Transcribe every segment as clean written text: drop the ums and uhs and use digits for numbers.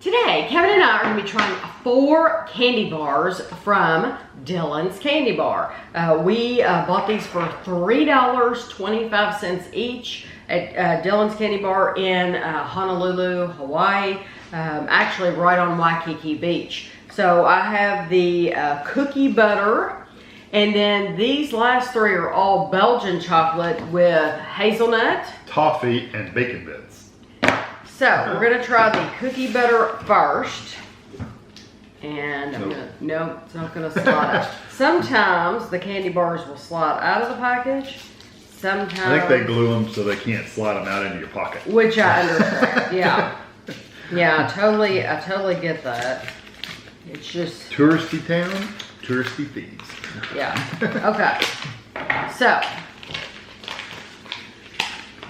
Today, Kevin and I are going to be trying 4 candy bars from Dylan's Candy Bar. We bought these for $3.25 each at Dylan's Candy Bar in Honolulu, Hawaii, actually right on Waikiki Beach. So I have the cookie butter, and then these last 3 are all Belgian chocolate with hazelnut, toffee, and bacon bits. So we're gonna try the cookie butter first. And I'm no, it's not gonna slide out. Sometimes the candy bars will slide out of the package. Sometimes. I think they glue them so they can't slide them out into your pocket. Which I understand, yeah. Yeah, I totally get that. It's just. Touristy town, touristy thieves. Yeah, okay. So,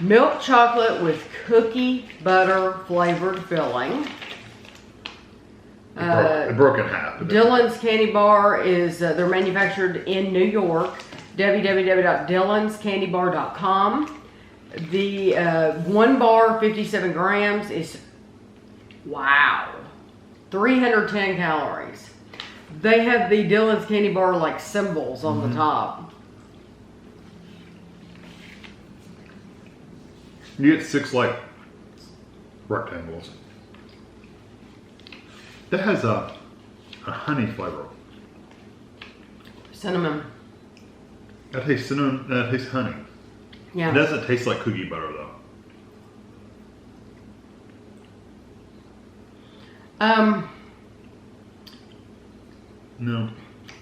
milk chocolate with cookie butter flavored filling. It broke in half. Dylan's Candy Bar is, they're manufactured in New York. www.dylanscandybar.com. The 1 bar, 57 grams is, wow, 310 calories. They have the Dylan's Candy Bar like symbols on the top. You get 6 like rectangles. That has a honey flavor. Cinnamon. That tastes cinnamon. That tastes honey. Yeah. It doesn't taste like cookie butter though. No.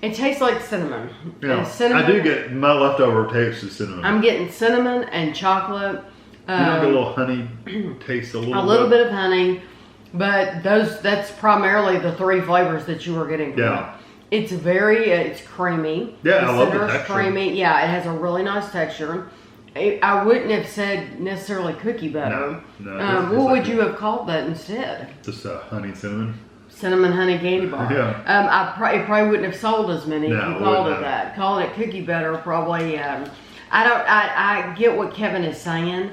It tastes like cinnamon. Yeah. Cinnamon. I do get my leftover taste of cinnamon. I'm getting cinnamon and chocolate. You don't get a little honey taste, a little bit of honey, but that's primarily the 3 flavors that you were getting from it. It's very, it's creamy. Yeah, the I love the center's texture. Creamy. Yeah, it has a really nice texture. I wouldn't have said necessarily cookie butter. No. What would you have called that instead? Just honey cinnamon. Cinnamon honey candy bar. Yeah. It probably wouldn't have sold as many if you called it that. Calling it cookie butter probably. I get what Kevin is saying.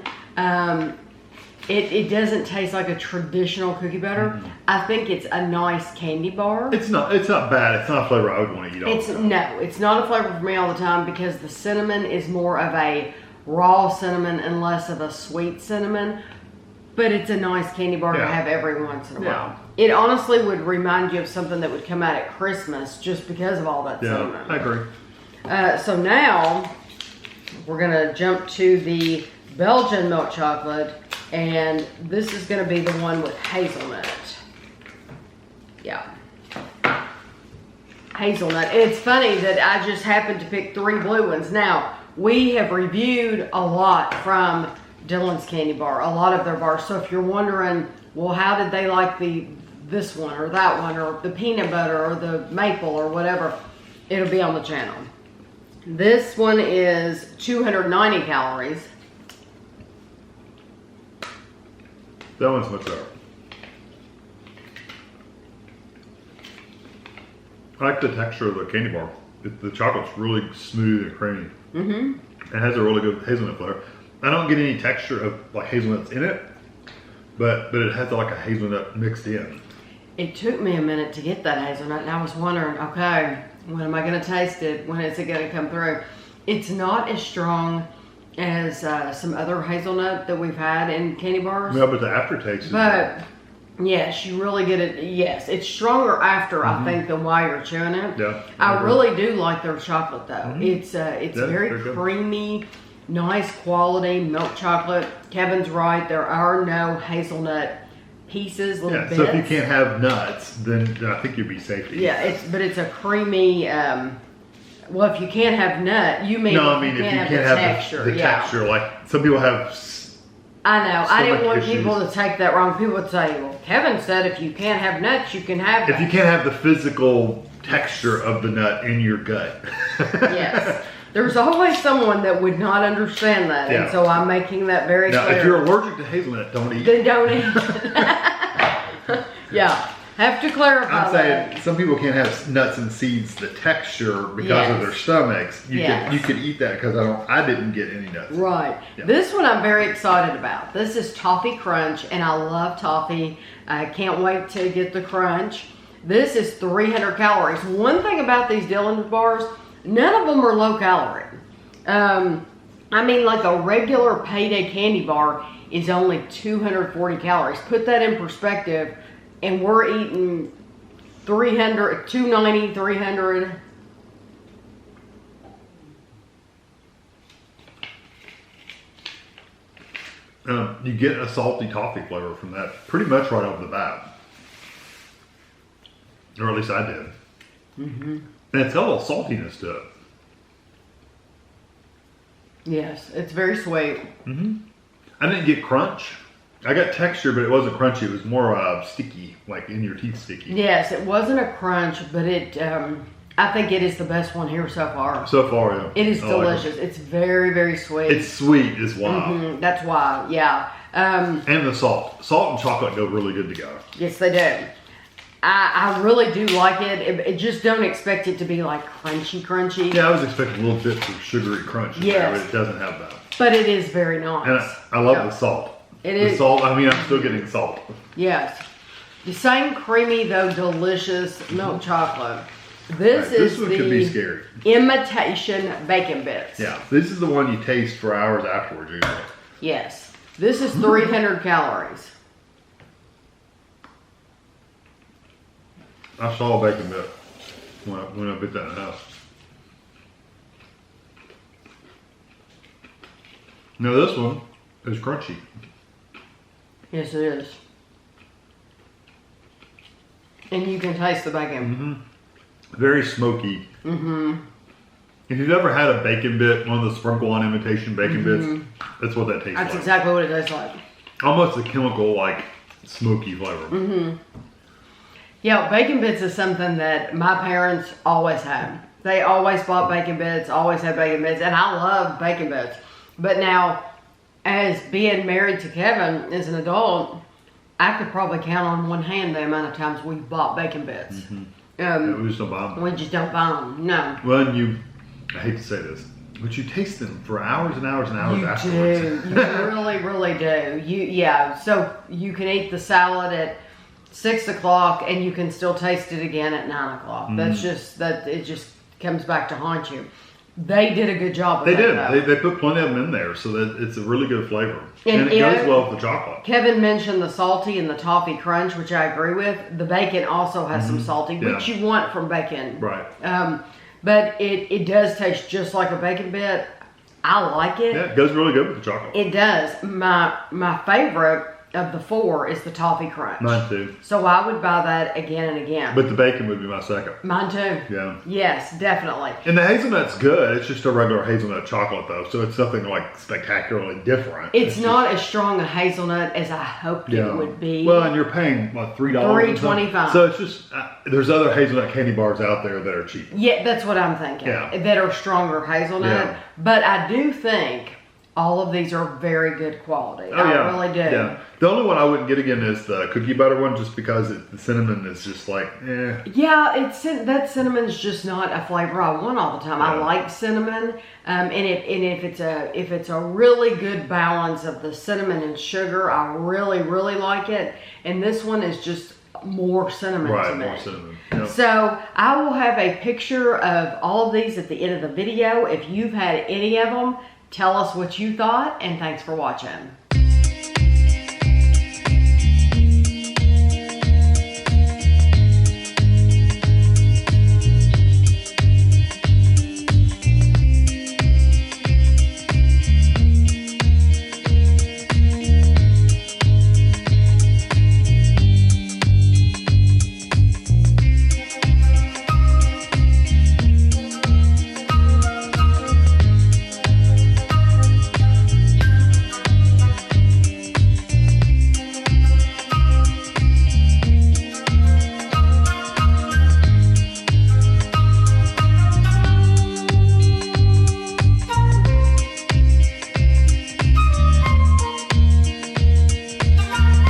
It doesn't taste like a traditional cookie butter. I think it's a nice candy bar. It's not bad. It's not a flavor I would want to eat all the time. No, it's not a flavor for me all the time because the cinnamon is more of a raw cinnamon and less of a sweet cinnamon. But it's a nice candy bar to have every once in a while. It honestly would remind you of something that would come out at Christmas just because of all that cinnamon. I agree. So now we're gonna jump to the Belgian milk chocolate, and this is gonna be the one with hazelnut. Yeah. Hazelnut. And it's funny that I just happened to pick 3 blue ones. Now, we have reviewed a lot from Dylan's Candy Bar, a lot of their bars. So if you're wondering, well, how did they like this one or that one or the peanut butter or the maple or whatever, it'll be on the channel. This one is 290 calories. That one's much better. I like the texture of the candy bar. The chocolate's really smooth and creamy. It has a really good hazelnut flavor. I don't get any texture of like hazelnuts in it, but it has like a hazelnut mixed in. It took me a minute to get that hazelnut, and I was wondering, okay, when am I going to taste it? When is it going to come through? It's not as strong as some other hazelnut that we've had in candy bars. Yeah, but the aftertaste is But yes, you really get it. Yes, it's stronger after, I think, than while you're chewing it. Yeah, I really do like their chocolate though. It's very creamy, nice quality milk chocolate. Kevin's right. There are no hazelnut pieces, little bits. So if you can't have nuts, then I think you'd be safe to eat. Yeah, it's a creamy. Well, if you can't have nut, you mean no? I mean if you can't have texture. the texture, like some people have. I know. I didn't want people to take that wrong. People would say, "Well, Kevin said if you can't have nuts, you can have." If you can't have the physical texture of the nut in your gut. Yes. There's always someone that would not understand that, and so I'm making that very clear. Now, if you're allergic to hazelnut, don't eat. Then don't eat. Yeah. Have to clarify I'm saying some people can't have nuts and seeds, the texture, because of their stomachs. You could eat that because I didn't get any nuts. Right. Yeah. This one I'm very excited about. This is Toffee Crunch, and I love toffee. I can't wait to get the crunch. This is 300 calories. One thing about these Dillon's bars, none of them are low calorie. I mean, like a regular payday candy bar is only 240 calories. Put that in perspective, and we're eating 300, 290, 300. You get a salty toffee flavor from that pretty much right off the bat. Or at least I did. And it's got a little saltiness to it. Yes, it's very sweet. I didn't get crunch. I got texture, but it wasn't crunchy. It was more sticky, like in your teeth sticky. Yes, it wasn't a crunch, but it. I think it is the best one here so far. So far, yeah. It is delicious. It's very, very sweet. It's sweet is why. That's why, yeah. And the salt. Salt and chocolate go really good together. Yes, they do. I really do like it. It just don't expect it to be like crunchy. Yeah, I was expecting a little bit of sugary crunch in there, but it doesn't have that. But it is very nice. And I love the salt. It is. The salt, I mean, I'm still getting salt. Yes. The same creamy, though delicious milk chocolate. This is one the could be scary. imitation bacon bits. Yeah, this is the one you taste for hours afterwards usually. Yes. This is 300 calories. I saw a bacon bit when I bit that in the house. Now this one is crunchy. Yes, it is. And you can taste the bacon. Very smoky. If you've ever had a bacon bit, one of the sprinkle-on imitation bacon bits, that's what that tastes like. That's exactly what it tastes like. Almost a chemical, like, smoky flavor. Yeah, bacon bits is something that my parents always had. They always bought bacon bits, always had bacon bits, and I love bacon bits. But now, as being married to Kevin as an adult, I could probably count on one hand the amount of times we bought bacon bits. Yeah, we just don't buy them. We just don't buy them, no. Well, and I hate to say this, but you taste them for hours and hours and hours afterwards. You really, really do. Yeah, so you can eat the salad at 6 o'clock and you can still taste it again at 9 o'clock. That's just, it just comes back to haunt you. They did a good job of that. They did. They put plenty of them in there, so that it's a really good flavor. And it goes well with the chocolate. Kevin mentioned the salty and the toffee crunch, which I agree with. The bacon also has some salty, which you want from bacon. Right. But it does taste just like a bacon bit. I like it. Yeah, it goes really good with the chocolate. It does. My favorite of the four is the Toffee Crunch. Mine too. So I would buy that again and again. But the bacon would be my second. Mine too. Yeah. Yes, definitely. And the hazelnut's good. It's just a regular hazelnut chocolate though, so it's something like spectacularly different. It's not as strong a hazelnut as I hoped it would be. Well, and you're paying what, $3? $3.25. So it's just there's other hazelnut candy bars out there that are cheap. Yeah, that's what I'm thinking. Yeah. That are stronger hazelnut. Yeah. But I do think all of these are very good quality. I really do. Yeah. The only one I wouldn't get again is the cookie butter one, just because the cinnamon is just like, eh. Yeah, that cinnamon's just not a flavor I want all the time. Yeah. I like cinnamon, and if it's a really good balance of the cinnamon and sugar, I really, really like it. And this one is just more cinnamon to me. More cinnamon. Yep. So I will have a picture of all of these at the end of the video. If you've had any of them, tell us what you thought, and thanks for watching.